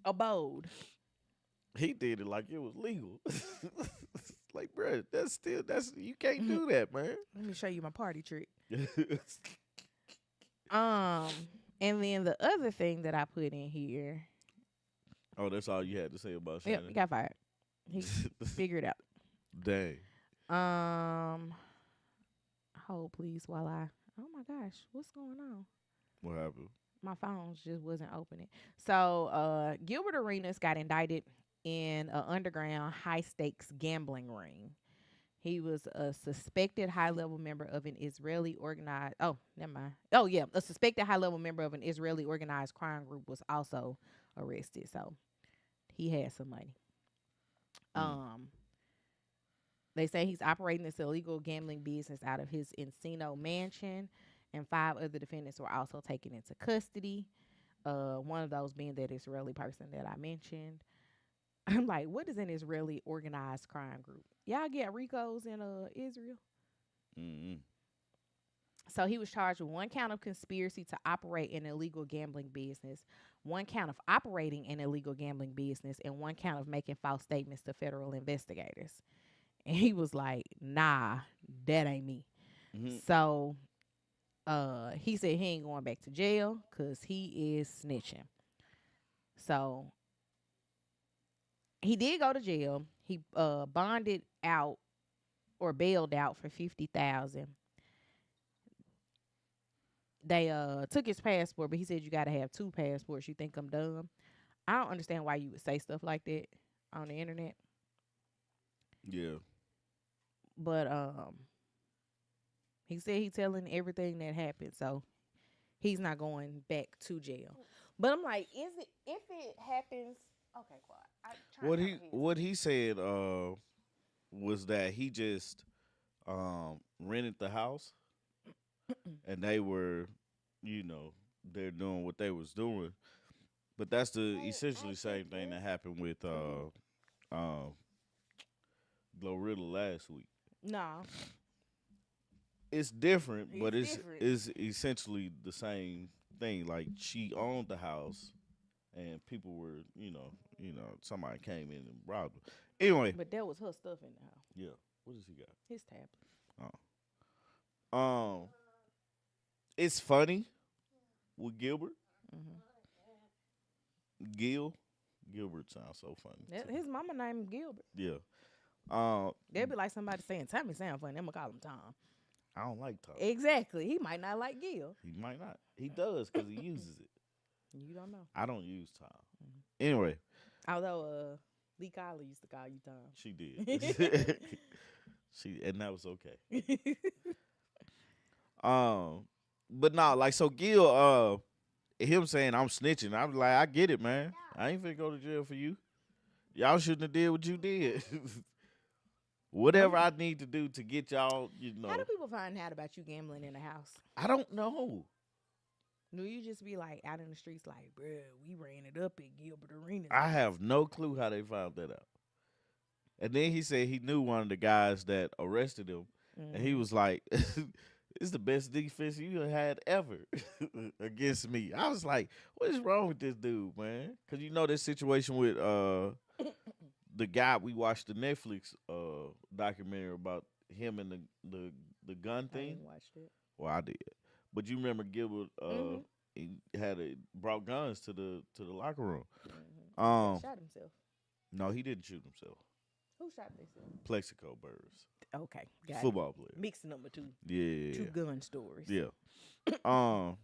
abode. he did it like it was legal. Like, bro, that's you can't do that, man. Let me show you my party trick. And then the other thing that I put in here. Oh, that's all you had to say about Yep, Shannon. he got fired. He figured it out. Dang. Hold please while I. Oh my gosh, what's going on? What happened? My phone just wasn't opening. So, Gilbert Arenas got indicted in an underground high stakes gambling ring. He was a suspected high level member of an Israeli organized. Oh, never mind. Oh yeah, a suspected high level member of an Israeli organized crime group was also arrested. So he had some money. Mm. Um, they say he's operating this illegal gambling business out of his Encino mansion, and five other defendants were also taken into custody. One of those being that Israeli person that I mentioned. I'm like, what is an Israeli organized crime group? Y'all get Ricos in Israel? Mm-hmm. So he was charged with one count of conspiracy to operate an illegal gambling business, one count of operating an illegal gambling business, and one count of making false statements to federal investigators. And he was like, nah, that ain't me. Mm-hmm. So he said he ain't going back to jail because he is snitching. So he did go to jail. He bonded out or bailed out for 50,000. They took his passport, but he said you got to have two passports. You think I'm dumb? I don't understand why you would say stuff like that on the internet. Yeah. But he said he's telling everything that happened, so he's not going back to jail. But I'm like, is it if it happens? Okay, Quad. I try What to he what he said was that he just rented the house and they were, you know, they're doing what they was doing. But that's the essentially same thing that happened with Glorilla last week. No, It's different, but it's it's different. is essentially the same thing. Like she owned the house, and people were, somebody came in and robbed her. Anyway, But that was her stuff in the house. yeah. What does he got? His tablet. Um, it's funny with Gilbert. Hmm. Gil, Gilbert sounds so funny too. His mama named Gilbert. Yeah. Um, That'd be like somebody saying, Tommy sound funny. I'm going to call him Tom. I don't like Tom. Exactly. He might not like Gil. He might not. He does because he uses it. You don't know. I don't use Tom. Mhm. Anyway, Although Lee Kyler used to call you Tom. she did. And that was okay. But no, like so Gil, him saying I'm snitching. I was like, I get it, man. I ain't finna go to jail for you. Y'all shouldn't have did what you did. Whatever I need to do to get y'all, How do people find out about you gambling in the house? I don't know. Do you just be like out in the streets like, bruh, we ran it up at Gilbert Arenas? I have no clue how they found that out. And then he said he knew one of the guys that arrested him, and he was like, "It's the best defense you had ever against me." I was like, "What is wrong with this dude, man?" Because this situation with the guy we watched the Netflix documentary about him and the gun I thing. didn't watch it. Well, I did, but you remember Gilbert he brought guns to the locker room. He shot himself. No, he didn't shoot himself. Who shot themselves? Plexico Burrs, Okay, got football it. player. Mixing number two. Yeah, Two gun stories. yeah. Um,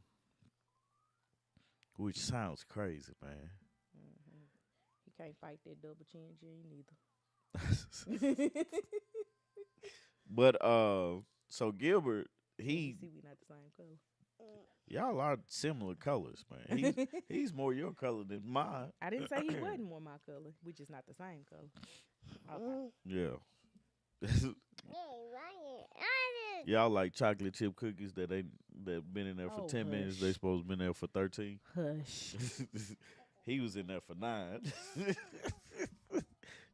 which sounds crazy, man. Hmm. He can't fight that double chin gene either. But so Gilbert, You see, we not the same color. y'all are similar colors, man. He's more your color than mine. I didn't say he wasn't more my color. We just not the same color. Okay. Yeah. Y'all like chocolate chip cookies that been in there for 10 minutes. Hush. They supposed to been there for 13. Hush. He was in there for 9.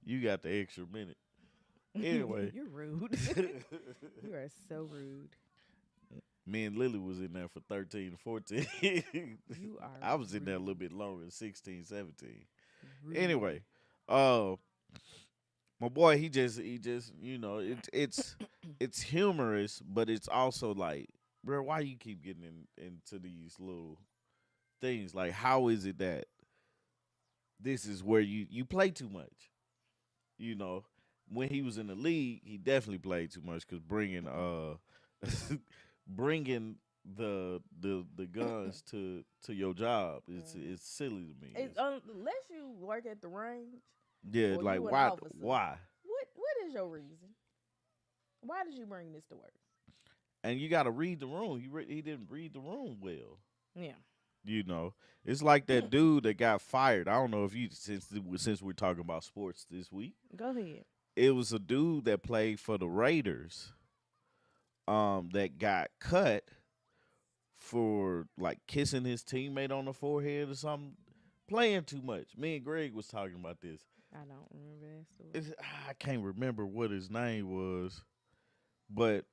You got the extra minute. Anyway, You're rude. You are so rude. me and Lily was in there for 13 and 14. You are. I was in there a rude. little bit longer, 16, 17. Rude. Anyway, my boy, he just it's humorous, but it's also like, bro, why you keep getting into these little things? Like, how is it that this is where you play too much? When he was in the league, he definitely played too much because bringing bringing the guns to your job is silly to me. Unless you work at the range Yeah, or like you an why? officer. Why? What is your reason? Why did you bring this to work? And you got to read the room. He didn't read the room well. Yeah. You know, it's like that dude that got fired. I don't know if you since we're talking about sports this week. Go ahead. It was a dude that played for the Raiders. That got cut for like kissing his teammate on the forehead or something, playing too much. Me and Greg was talking about this. I don't remember that story. I can't remember what his name was, but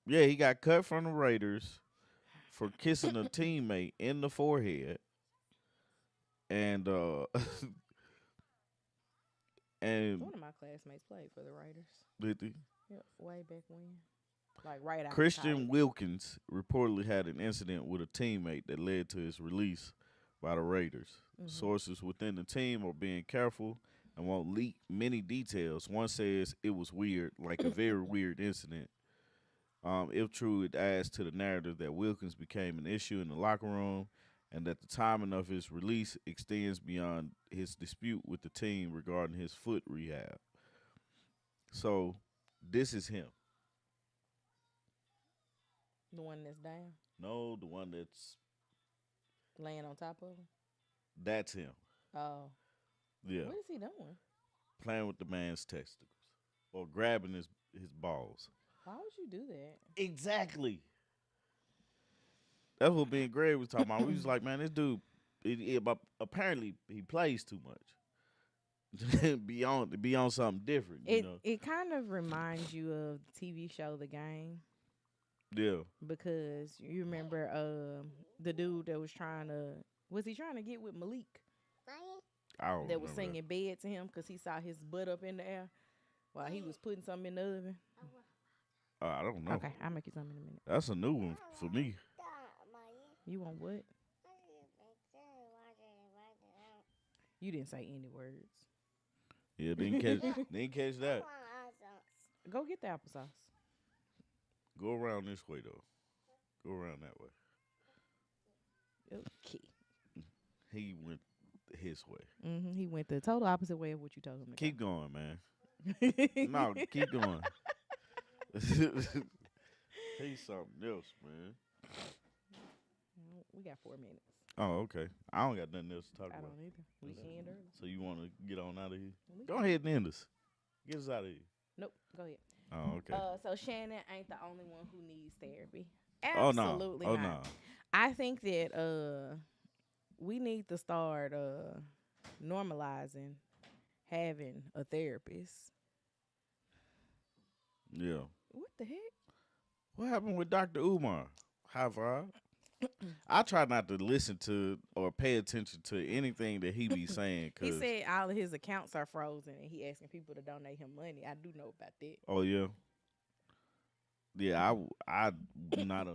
yeah, he got cut from the Raiders for kissing a teammate in the forehead, and and One of my classmates played for the Raiders. did he? Yep, way back when. Like right after Christian college. Wilkins reportedly had an incident with a teammate that led to his release by the Raiders. Sources within the team are being careful and won't leak many details. One says it was weird, like a very weird incident. If true, it adds to the narrative that Wilkins became an issue in the locker room and that the timing of his release extends beyond his dispute with the team regarding his foot rehab. So, this is him. The one that's down, No, the one laying on top of him. that's him. Oh, Yeah. what is he doing? Playing with the man's testicles or grabbing his balls. Why would you do that? Exactly. That's what me and Greg was talking about. We was like, man, this dude, apparently he plays too much. be on something different, you know. It kind of reminds you of the TV show The Game. Yeah. Because you remember the dude that was trying to get with Malik? I don't That was remember singing bed to him because he saw his butt up in the air while he was putting something in the oven. I don't know. Okay, I'll make you something in a minute. That's a new one for me. You want what? You didn't say any words. Yeah, didn't catch that. Go get the applesauce. Go around this way though. Go around that way. Okay. He went his way. He went the total opposite way of what you told him to Keep going, man. go. No, keep going. He's something else, man. We got 4 minutes. Oh, okay. I don't got nothing else to talk I about. don't either. We can end early. So you want to get on out of here? Go ahead and end us. Get us out of here. Nope. Go ahead. Oh, okay. So Shannon ain't the only one who needs therapy. Oh, no. Absolutely Oh, not. no. I think that we need to start normalizing having a therapist. Yeah. What the heck? What happened with Dr. Umar? High five. I try not to listen to or pay attention to anything that he be saying. He Cause, said all of his accounts are frozen and he asking people to donate him money. I do know about that. oh, yeah. Yeah, I not a.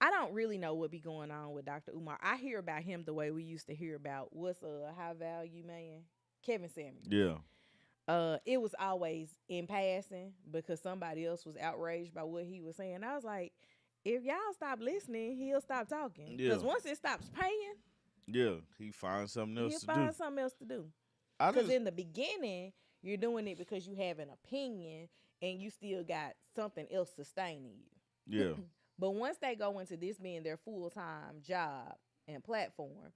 I don't really know what be going on with Dr. Umar. I hear about him the way we used to hear about what's a high value man, Kevin Samuels. Yeah. It was always in passing because somebody else was outraged by what he was saying. I was like, if y'all stop listening, he'll stop talking. Because once it stops paying, yeah, he finds something else he'll to find do. something else to do. I Because just, in the beginning, you're doing it because you have an opinion and you still got something else sustaining you. yeah, But once they go into this being their full-time job and platform,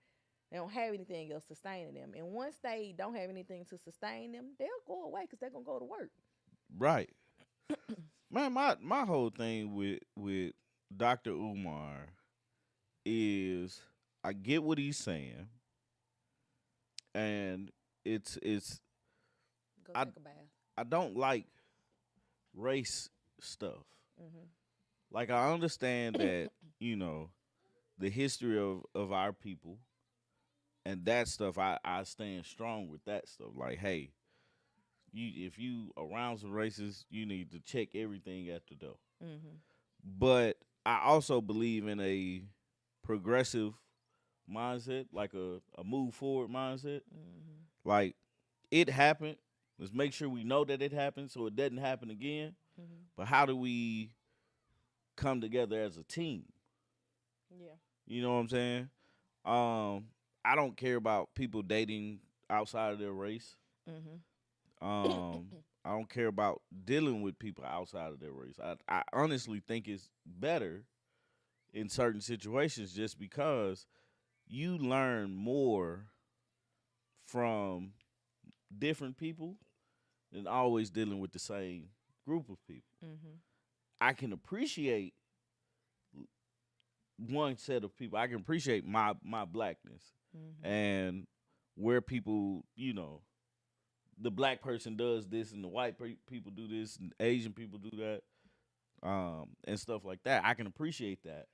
they don't have anything else sustaining them. And once they don't have anything to sustain them, they'll go away because they're going to go to work. right. Man, my whole thing with Dr. Umar is I get what he's saying, and it's Go I- take a bath. I don't like race stuff. Mm-hmm. Like I understand that the history of our people and that stuff. I stand strong with that stuff. Like, hey, if you around some racists, you need to check everything at the door. Mm-hmm. But I also believe in a progressive mindset, like a move forward mindset. Mm-hmm. Like, it happened. Let's make sure we know that it happened so it doesn't happen again. Mm-hmm. But how do we come together as a team. Yeah. You know what I'm saying? I don't care about people dating outside of their race. Mhm. Um, I don't care about dealing with people outside of their race. I honestly think it's better in certain situations just because you learn more from different people than always dealing with the same group of people. Mhm. I can appreciate one set of people. I can appreciate my blackness Mhm. and where people, the black person does this and the white people do this and Asian people do that, and stuff like that. I can appreciate that,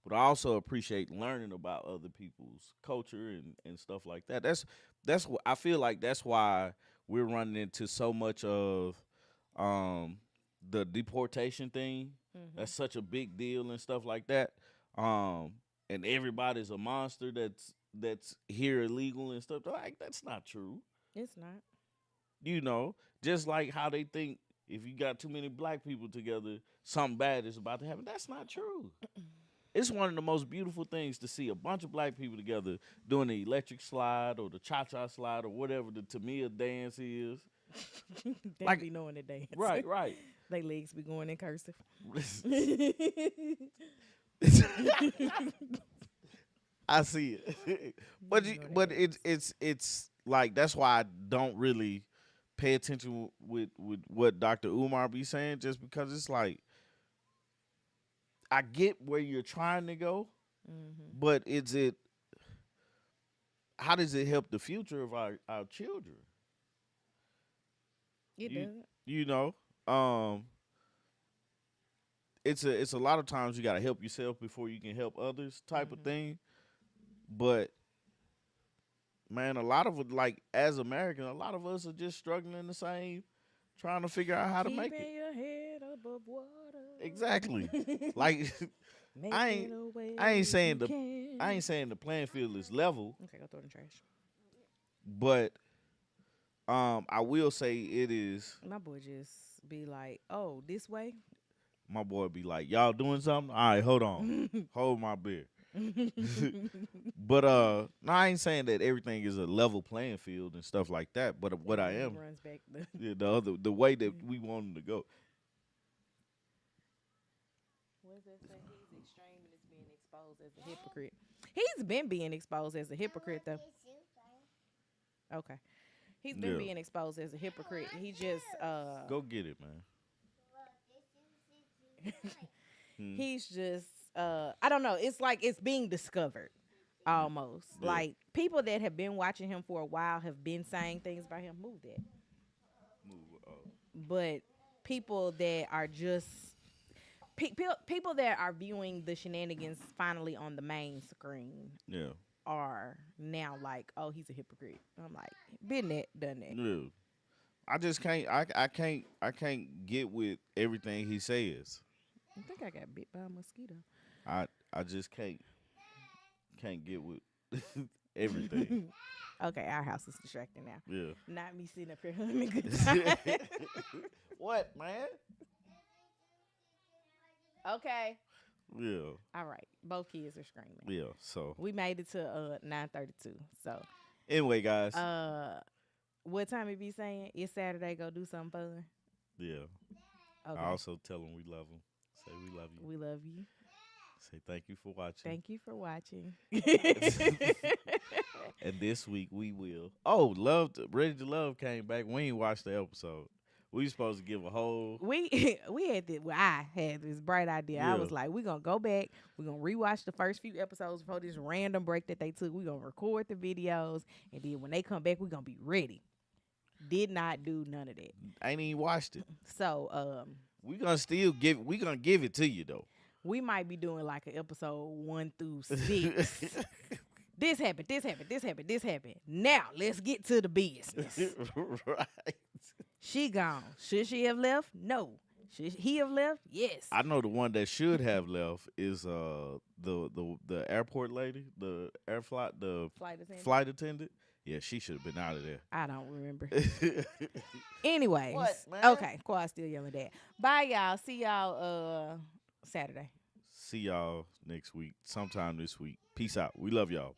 but I also appreciate learning about other people's culture and stuff like that. That's what I feel like. That's why we're running into so much of um, the deportation thing. Mhm. That's such a big deal and stuff like that. Um, and everybody's a monster that's here illegal and stuff. Like that's not true. It's not. You know, just like how they think if you got too many black people together, something bad is about to happen. That's not true. It's one of the most beautiful things to see a bunch of black people together doing the electric slide or the cha-cha slide or whatever the Tamia dance is. They Like, be knowing the dance. right. They legs be going in cursive. I see it, but You know but that it's like that's why I don't really pay attention with what Dr. Umar be saying, just because it's like I get where you're trying to go, Mhm. but is it how does it help the future of our children? It You doesn't. you know, um, it's a lot of times you got to help yourself before you can help others type of Mhm. thing. But man, a lot of it, like as Americans, a lot of us are just struggling the same, trying to figure out how to make it. Keeping your head above Exactly. water. Like I ain't Making a way I ain't if saying you the I can. ain't saying the playing field is level, Okay, go throw it in the trash. but I will say it is. My boy just be like, "Oh, this way." My boy be like, y'all doing something? All right, hold on, hold my beer. But no, I ain't saying that everything is a level playing field and stuff like that. But what And I then he am, runs back. The yeah, the way that we want him to go. what does that say? He's extreme and is being exposed as a hypocrite. He's been being exposed as a hypocrite, though. Okay, he's been Yeah, being exposed as a hypocrite. He just go get it, man. Hmm. he's just I don't know. It's like it's being discovered almost. Yeah, Like people that have been watching him for a while have been saying things about him. Move that. move. But people that are just people that are viewing the shenanigans finally on the main screen Yeah, are now like, oh, he's a hypocrite. I'm like, been that, done that. yeah. I just can't. I can't get with everything he says. I think I got bit by a mosquito. I just can't get with everything. Okay, our house is distracting now. Yeah. Not me sitting up here having a good time. What, man? Okay. Yeah. All right. Both kids are screaming. Yeah. So We made it to 9:32. So anyway, guys. what time it be saying? It's Saturday, go do something fun. Yeah. Okay. I also tell them we love them. Say we love you. We love you. Say thank you for watching. Thank you for watching. And this week we will. Oh, Ready to Love came back. We ain't watched the episode. We was supposed to give a whole. we had this. Well, I had this bright idea. I Yeah. was like, we're gonna go back. We're gonna rewatch the first few episodes before this random break that they took. We're gonna record the videos, and then when they come back, we're gonna be ready. Did not do none of that. I ain't even watched it. So We gonna still give. We gonna give it to you though. we might be doing like an episode 1 through 6. This happened. This happened. This happened. This happened. Now let's get to the business. Right. She gone. Should she have left? No. Should he have left? Yes. I know the one that should have left is the airport lady, the Flight attendant. flight attendant. Yeah, she should have been out of there. I don't remember. Anyways. What, man? Okay. Quad still yelling that. Bye, y'all. See y'all Saturday. See y'all next week, sometime this week. Peace out. We love y'all.